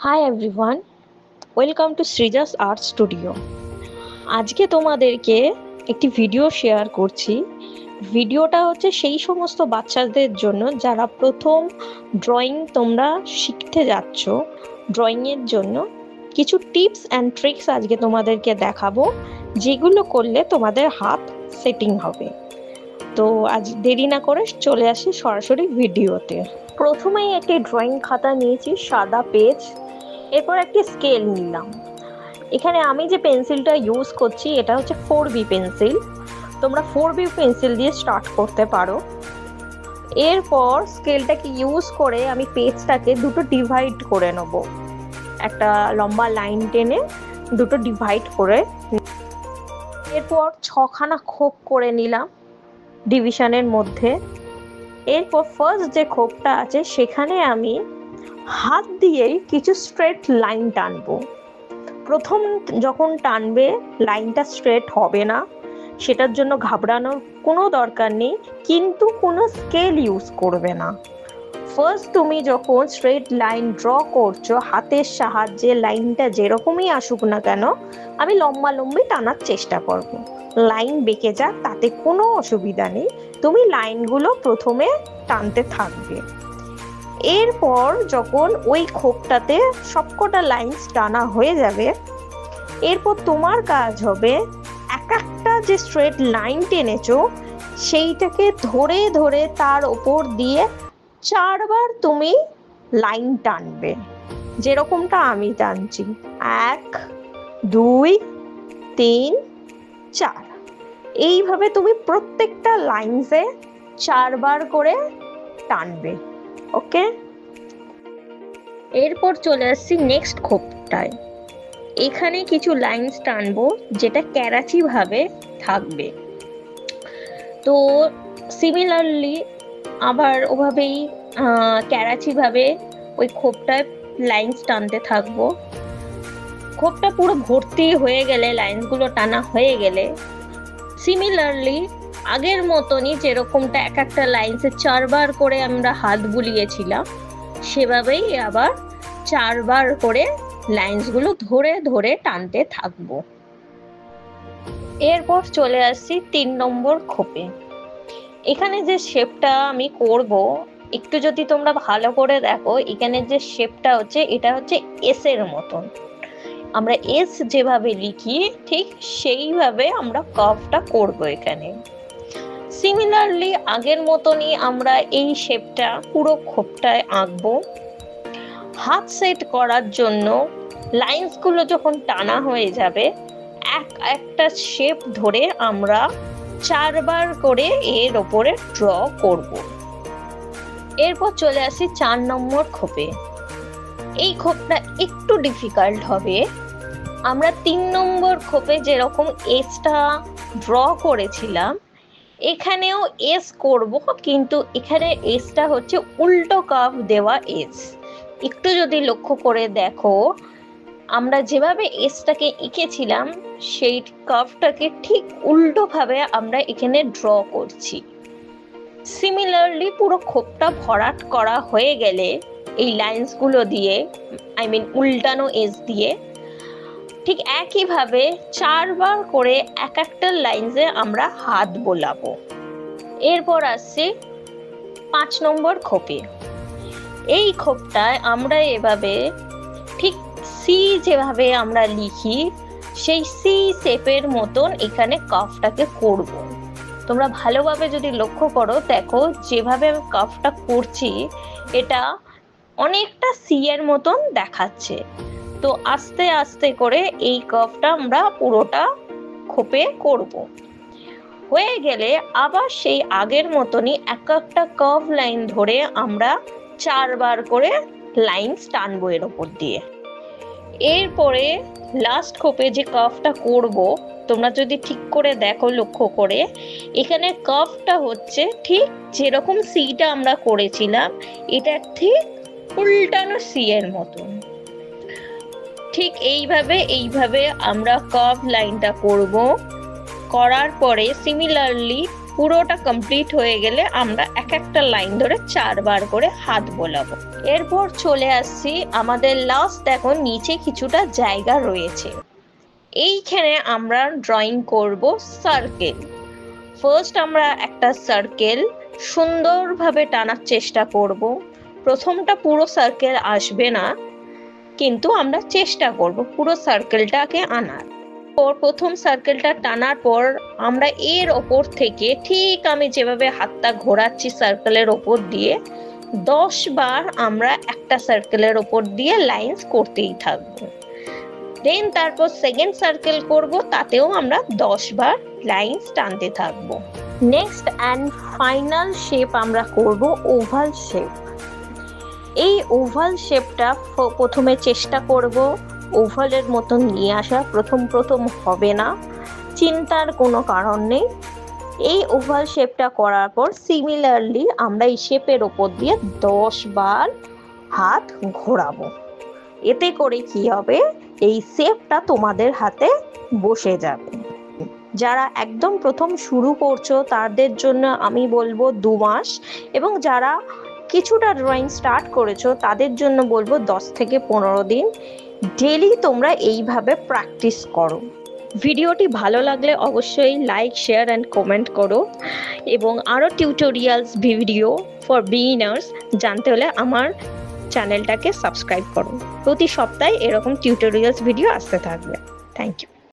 High everyone, welcome to Srija's art studio. আজকে তোমাদেরকে একটি ভিডিও শেয়ার করছি। ভিডিওটা হচ্ছে সেই সমস্ত বাচ্চাদের জন্য যারা প্রথম ড্রয়িং তোমরা শিখতে যাচ্ছ। ড্রয়িংয়ের জন্য কিছু টিপস অ্যান্ড ট্রিক্স আজকে তোমাদেরকে দেখাবো, যেগুলো করলে তোমাদের হাত সেটিং হবে। তো আজ দেরি না করে চলে আসি সরাসরি ভিডিওতে। প্রথমেই একটি ড্রয়িং খাতা নিয়েছি, সাদা পেজ। এরপর একটি স্কেল নিলাম। এখানে আমি যে পেন্সিলটা ইউজ করছি এটা হচ্ছে 4B পেন্সিল। তোমরা 4B পেন্সিল দিয়ে স্টার্ট করতে পারো। এরপর স্কেলটাকে ইউজ করে আমি পেজটাকে দুটো ডিভাইড করে নেব। একটা লম্বা লাইন টেনে দুটো ডিভাইড করে, এরপর 6খানা খোপ করে নিলাম ডিভিশনের মধ্যে। এরপর ফার্স্ট যে খোপটা আছে সেখানে আমি হাত দিয়েই কিছু স্ট্রেট লাইন টানবো। প্রথম যখন টানবে লাইনটা স্ট্রেট হবে না, সেটার জন্য ঘাবড়ানোর কোনো দরকার নেই, কিন্তু কোনো স্কেল ইউজ করবে না। ফার্স্ট তুমি যখন স্ট্রেট লাইন ড্র করছো, হাতের সাহায্যে লাইনটা যেরকমই আসুক না কেন, আমি লম্বি টানার চেষ্টা করব। লাইন বেঁকে যাক তাতে কোনো অসুবিধা নেই, তুমি লাইনগুলো প্রথমে টানতে থাকবে। এরপর যখন ওই খোপটাতে সবকটা লাইন টানা হয়ে যাবে, এরপর তোমার কাজ হবে একটা যে স্ট্রেট লাইন টেনেছো সেইটাকে ধরে ধরে তার ওপর দিয়ে 4বার তুমি লাইন টানবে, যেরকমটা আমি টানছি। 1 2 3 4। এইভাবে তুমি প্রত্যেকটা লাইনসে 4বার করে টানবে। ওকে, এরপর চলে আসছি নেক্সট খোপটায়। এখানে কিছু লাইনস টানবো যেটা ক্যারাচি ভাবে থাকবে। তো সিমিলারলি আবার ওভাবেই ক্যারাচি ভাবে ওই খোপটায় লাইনস টানতে থাকবো। খোপটা পুরো ভর্তি হয়ে গেলে, লাইনসগুলো টানা হয়ে গেলে, সিমিলারলি আগের মতনই যেরকমটা একটা লাইনসে 4বার করে আমরা হাত বুলিয়েছিলাম, সেভাবেই আবার 4বার করে লাইনসগুলো ধরে ধরে টানতে থাকবো। এরপর চলে আসছি 3 নম্বর খোপে। এখানে যে শেপটা আমি করব, একটু যদি তোমরা ভালো করে দেখো, এখানে যে শেপটা হচ্ছে এটা হচ্ছে এস এর মতন। আমরা এস যেভাবে লিখি ঠিক সেইভাবে আমরা কার্ভটা করব এখানে। সিমিলারলি আগের মতনই আমরা এই শেপটা পুরো খোপটায় আঁকবো। হাত সেট করার জন্য লাইনসগুলো যখন টানা হয়ে যাবে, একটা শেপ ধরে আমরা 4বার করে এর ওপরে ড্র করব। এরপর চলে আসি 4 নম্বর খোপে। এই খোপটা একটু ডিফিকাল্ট হবে। আমরা 3 নম্বর খোপে যেরকম এসটা ড্র করেছিলাম, এখানেও এস করব, কিন্তু এখানে এসটা হচ্ছে উল্টো কার্ভ দেওয়া এস। একটু যদি লক্ষ্য করে দেখো, আমরা যেভাবে এসটাকে এঁকেছিলাম সেই কার্ভটাকে ঠিক উল্টো ভাবে আমরা এখানে ড্র করছি। সিমিলারলি পুরো খোপটা ভরাট করা হয়ে গেলে এই লাইনসগুলো দিয়ে, উল্টানো এস দিয়ে, ঠিক একইভাবে 4বার করে একটা লাইনসে আমরা হাত বোলাবো। এরপর আসছি 5 নম্বর খোপে। এই খোপটায় আমরা এভাবে ঠিক সি যেভাবে আমরা লিখি সেই সি শেপের মতন এখানে কার্ভটাকে করব। তোমরা ভালোভাবে যদি লক্ষ্য করো, দেখো যেভাবে আমি কার্ভটা করছি এটা অনেকটা সি এর মতন দেখাচ্ছে। তো আস্তে আস্তে করে এই কার্ভটা আমরা পুরোটা খোপে করব। হয়ে গেলে আবার সেই আগের মতনই একটা কার্ভ লাইন ধরে আমরা 4বার করে লাইন টানবো এর ওপর দিয়ে। এরপরে লাস্ট খোপে যে কার্ভটা করব, তোমরা যদি ঠিক করে দেখো, লক্ষ্য করে, এখানে কার্ভটা হচ্ছে ঠিক যেরকম সিটা আমরা করেছিলাম, এটা ঠিক উল্টানো সি এর মতন। ঠিক এইভাবে আমরা কার্ভ লাইনটা করব। করার পরে সিমিলারলি পুরোটা কমপ্লিট হয়ে গেলে আমরা এক একটা লাইন ধরে 4 বার করে হাত বোলাবো। এরপর চলে আসছি আমাদের লাস্ট, দেখো নিচে কিছুটা জায়গা রয়েছে, এইখানে আমরা ড্রয়িং করব সার্কেল। ফার্স্ট আমরা একটা সার্কেল সুন্দরভাবে টানার চেষ্টা করব। প্রথমটা পুরো সার্কেল আসবে না, কিন্তু আমরা চেষ্টা করব পুরো সার্কেলটাকে আনার। প্রথম সার্কেলটা টানার পর আমরা এর ওপর থেকে ঠিক আমি যেভাবে হাতটা ঘোরাচ্ছি সার্কেলের ওপর দিয়ে 10 বার আমরা একটা সার্কেলের ওপর দিয়ে লাইন্স করতেই থাকবো। দেন তারপর সেকেন্ড সার্কেল করব, তাতেও আমরা 10 বার লাইন্স টানতে থাকবো। নেক্সট অ্যান্ড ফাইনাল শেপ আমরা করব ওভাল শেপ। এই ওভাল শেপটা প্রথমে চেষ্টা করব ওভালের মতন নিয়ে আসা। প্রথম হবে না, চিন্তার কোনো কারণ নেই। এই ওভাল শেপটা করার পর সিমিলারলি আমরা এই শেপের ওপর দিয়ে 10 বার হাত ঘোরাবো। এতে করে কি হবে, এই শেপটা তোমাদের হাতে বসে যাবে। যারা একদম প্রথম শুরু করছো তাদের জন্য আমি বলবো 2 মাস, এবং যারা কিছুটা ড্রয়িং স্টার্ট করেছো তাদের জন্য বলবো 10 থেকে 15 দিন। ডেলি তোমরা এইভাবে প্র্যাকটিস করো। ভিডিওটি ভালো লাগলে অবশ্যই লাইক, শেয়ার অ্যান্ড কমেন্ট করো, এবং আরও টিউটোরিয়ালস ভিডিও ফর বিগিনার্স জানতে হলে আমার চ্যানেলটাকে সাবস্ক্রাইব করো। প্রতি সপ্তাহে এরকম টিউটোরিয়ালস ভিডিও আসতে থাকবে। Thank you.